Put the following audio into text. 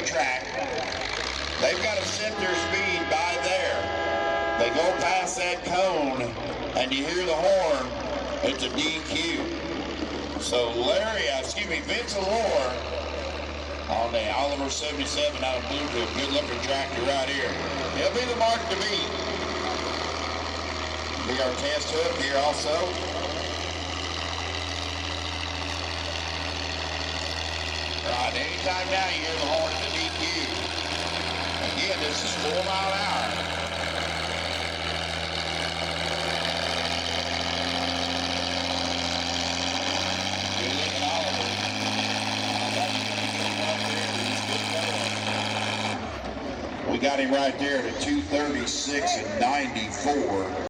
the track. They've got to set their speed by there. They go past that cone and you hear the horn, it's a DQ. So Vince Elnora on the Oliver 77 out of Bluefield. Good looking tractor right here. He'll be the mark to beat. Be our test hook here also. Right, anytime now you hear the horn in the DQ. Again, this is 4 mile an hour. Good looking Oliver. We got him right there at a 2:36 and 94.